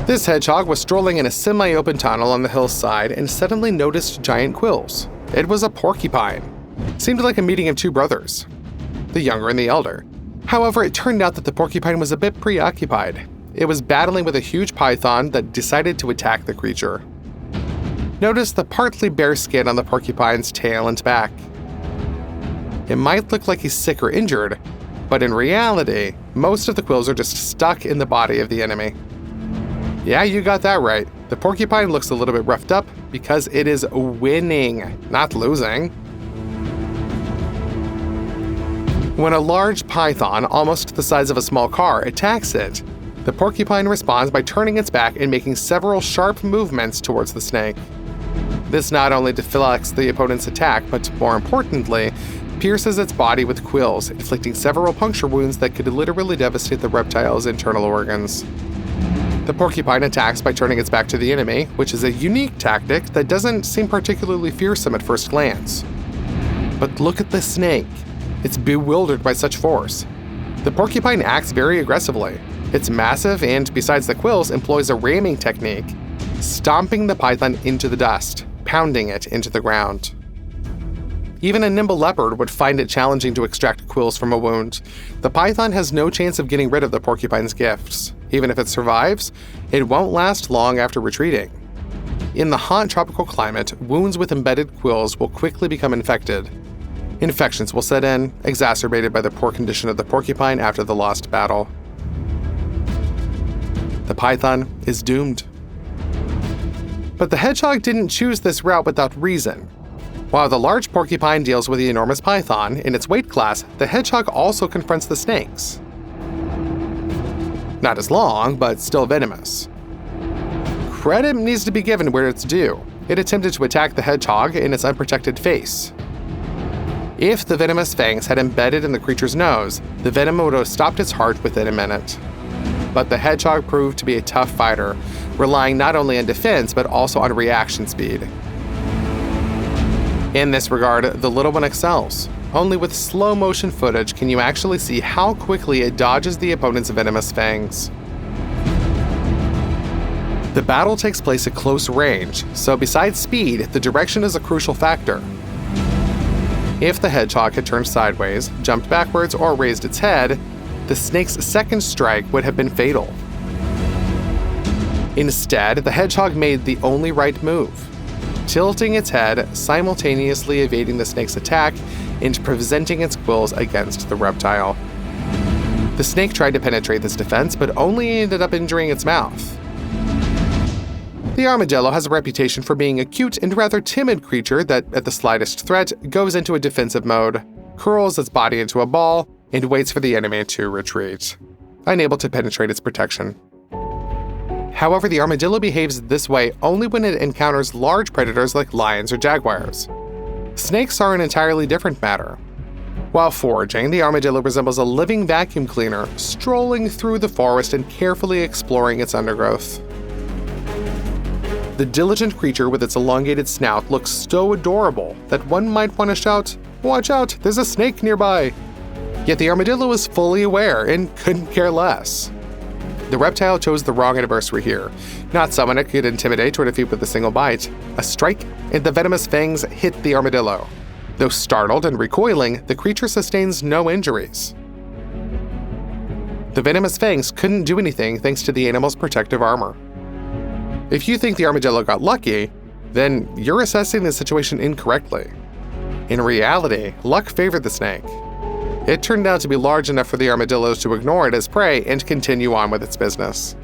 This hedgehog was strolling in a semi-open tunnel on the hillside and suddenly noticed giant quills. It was a porcupine. Seemed like a meeting of two brothers, the younger and the elder. However, it turned out that the porcupine was a bit preoccupied. It was battling with a huge python that decided to attack the creature. Notice the partly bare skin on the porcupine's tail and back. It might look like he's sick or injured, but in reality, most of the quills are just stuck in the body of the enemy. Yeah, you got that right. The porcupine looks a little bit roughed up because it is winning, not losing. When a large python, almost the size of a small car, attacks it, the porcupine responds by turning its back and making several sharp movements towards the snake. This not only deflects the opponent's attack, but more importantly, pierces its body with quills, inflicting several puncture wounds that could literally devastate the reptile's internal organs. The porcupine attacks by turning its back to the enemy, which is a unique tactic that doesn't seem particularly fearsome at first glance. But look at the snake. It's bewildered by such force. The porcupine acts very aggressively. It's massive and, besides the quills, employs a ramming technique, stomping the python into the dust, pounding it into the ground. Even a nimble leopard would find it challenging to extract quills from a wound. The python has no chance of getting rid of the porcupine's gifts. Even if it survives, it won't last long after retreating. In the hot tropical climate, wounds with embedded quills will quickly become infected. Infections will set in, exacerbated by the poor condition of the porcupine after the lost battle. The python is doomed. But the hedgehog didn't choose this route without reason. While the large porcupine deals with the enormous python in its weight class, the hedgehog also confronts the snakes. Not as long, but still venomous. Credit needs to be given where it's due. It attempted to attack the hedgehog in its unprotected face. If the venomous fangs had embedded in the creature's nose, the venom would have stopped its heart within a minute. But the hedgehog proved to be a tough fighter, relying not only on defense but also on reaction speed. In this regard, the little one excels. Only with slow motion footage can you actually see how quickly it dodges the opponent's venomous fangs. The battle takes place at close range, so besides speed, the direction is a crucial factor. If the hedgehog had turned sideways, jumped backwards, or raised its head, the snake's second strike would have been fatal. Instead, the hedgehog made the only right move, tilting its head, simultaneously evading the snake's attack and presenting its quills against the reptile. The snake tried to penetrate this defense, but only ended up injuring its mouth. The armadillo has a reputation for being a cute and rather timid creature that, at the slightest threat, goes into a defensive mode, curls its body into a ball, and waits for the enemy to retreat, unable to penetrate its protection. However, the armadillo behaves this way only when it encounters large predators like lions or jaguars. Snakes are an entirely different matter. While foraging, the armadillo resembles a living vacuum cleaner, strolling through the forest and carefully exploring its undergrowth. The diligent creature with its elongated snout looks so adorable that one might want to shout, "Watch out, there's a snake nearby!" Yet the armadillo is fully aware and couldn't care less. The reptile chose the wrong adversary here, not someone it could intimidate or defeat with a single bite. A strike, and the venomous fangs hit the armadillo. Though startled and recoiling, the creature sustains no injuries. The venomous fangs couldn't do anything thanks to the animal's protective armor. If you think the armadillo got lucky, then you're assessing the situation incorrectly. In reality, luck favored the snake. It turned out to be large enough for the armadillo to ignore it as prey and continue on with its business.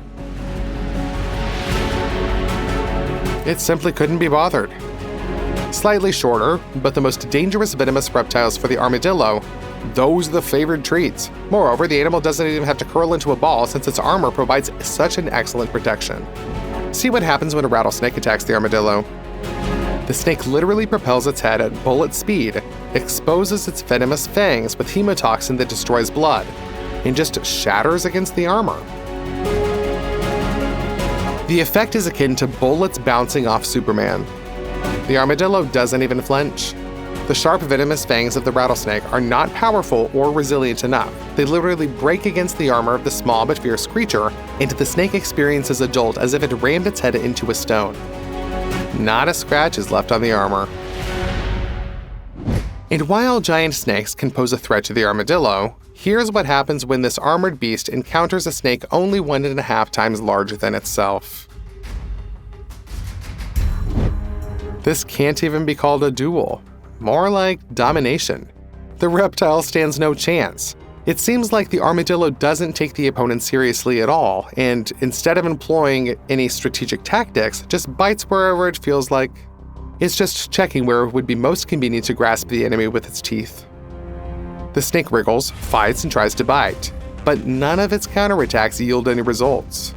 It simply couldn't be bothered. Slightly shorter, but the most dangerous venomous reptiles for the armadillo, those are the favored treats. Moreover, the animal doesn't even have to curl into a ball since its armor provides such an excellent protection. See what happens when a rattlesnake attacks the armadillo. The snake literally propels its head at bullet speed, exposes its venomous fangs with hemotoxin that destroys blood, and just shatters against the armor. The effect is akin to bullets bouncing off Superman. The armadillo doesn't even flinch. The sharp, venomous fangs of the rattlesnake are not powerful or resilient enough. They literally break against the armor of the small but fierce creature, and the snake experiences a jolt as if it rammed its head into a stone. Not a scratch is left on the armor. And while giant snakes can pose a threat to the armadillo, here's what happens when this armored beast encounters a snake only 1.5 times larger than itself. This can't even be called a duel. More like domination. The reptile stands no chance. It seems like the armadillo doesn't take the opponent seriously at all, and instead of employing any strategic tactics, just bites wherever it feels like. It's just checking where it would be most convenient to grasp the enemy with its teeth. The snake wriggles, fights, and tries to bite, but none of its counterattacks yield any results.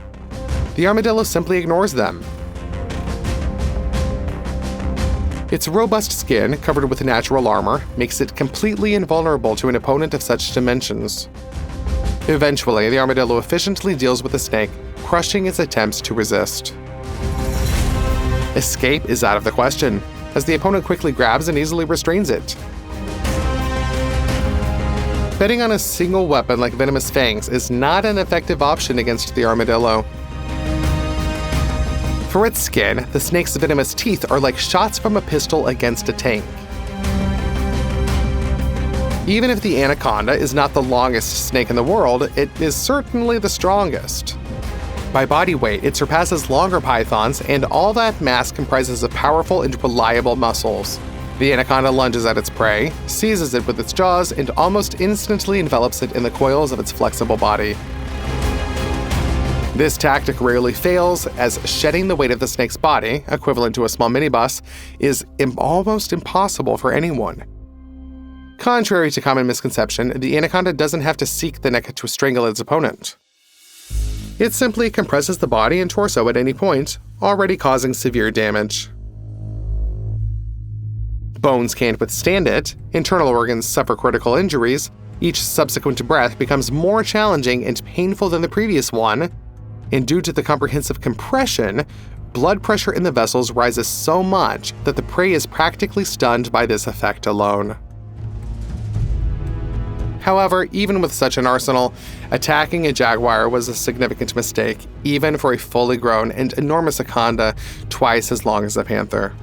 The armadillo simply ignores them. Its robust skin, covered with natural armor, makes it completely invulnerable to an opponent of such dimensions. Eventually, the armadillo efficiently deals with the snake, crushing its attempts to resist. Escape is out of the question, as the opponent quickly grabs and easily restrains it. Betting on a single weapon like venomous fangs is not an effective option against the armadillo. For its skin, the snake's venomous teeth are like shots from a pistol against a tank. Even if the anaconda is not the longest snake in the world, it is certainly the strongest. By body weight, it surpasses longer pythons, and all that mass comprises of powerful and reliable muscles. The anaconda lunges at its prey, seizes it with its jaws, and almost instantly envelops it in the coils of its flexible body. This tactic rarely fails, as shedding the weight of the snake's body, equivalent to a small minibus, is almost impossible for anyone. Contrary to common misconception, the anaconda doesn't have to seek the neck to strangle its opponent. It simply compresses the body and torso at any point, already causing severe damage. Bones can't withstand it, internal organs suffer critical injuries, each subsequent breath becomes more challenging and painful than the previous one, and due to the comprehensive compression, blood pressure in the vessels rises so much that the prey is practically stunned by this effect alone. However, even with such an arsenal, attacking a jaguar was a significant mistake, even for a fully grown and enormous anaconda twice as long as a panther.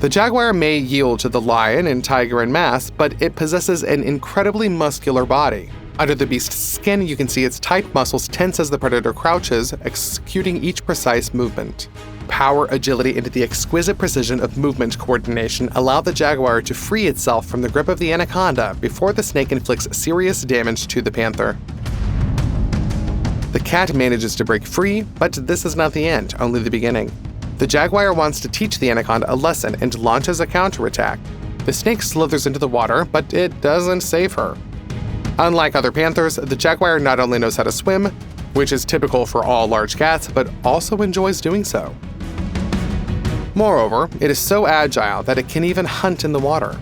The jaguar may yield to the lion and tiger in mass, but it possesses an incredibly muscular body. Under the beast's skin, you can see its tight muscles tense as the predator crouches, executing each precise movement. Power, agility, and the exquisite precision of movement coordination allow the jaguar to free itself from the grip of the anaconda before the snake inflicts serious damage to the panther. The cat manages to break free, but this is not the end, only the beginning. The jaguar wants to teach the anaconda a lesson and launches a counterattack. The snake slithers into the water, but it doesn't save her. Unlike other panthers, the jaguar not only knows how to swim, which is typical for all large cats, but also enjoys doing so. Moreover, it is so agile that it can even hunt in the water.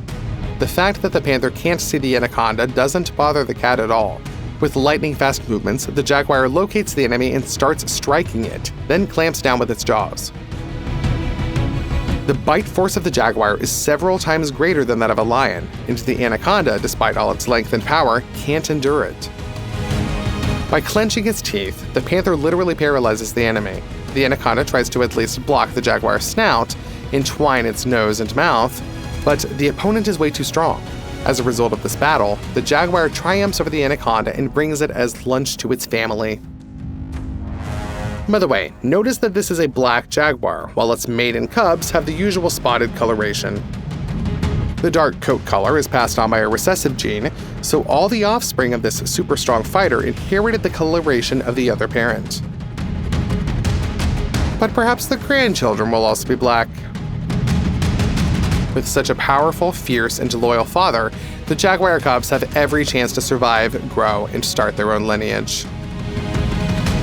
The fact that the panther can't see the anaconda doesn't bother the cat at all. With lightning-fast movements, the jaguar locates the enemy and starts striking it, then clamps down with its jaws. The bite force of the jaguar is several times greater than that of a lion, and the anaconda, despite all its length and power, can't endure it. By clenching its teeth, the panther literally paralyzes the enemy. The anaconda tries to at least block the jaguar's snout, entwine its nose and mouth, but the opponent is way too strong. As a result of this battle, the jaguar triumphs over the anaconda and brings it as lunch to its family. By the way, notice that this is a black jaguar, while its mate and cubs have the usual spotted coloration. The dark coat color is passed on by a recessive gene, so all the offspring of this super strong fighter inherited the coloration of the other parent. But perhaps the grandchildren will also be black. With such a powerful, fierce, and loyal father, the jaguar cubs have every chance to survive, grow, and start their own lineage.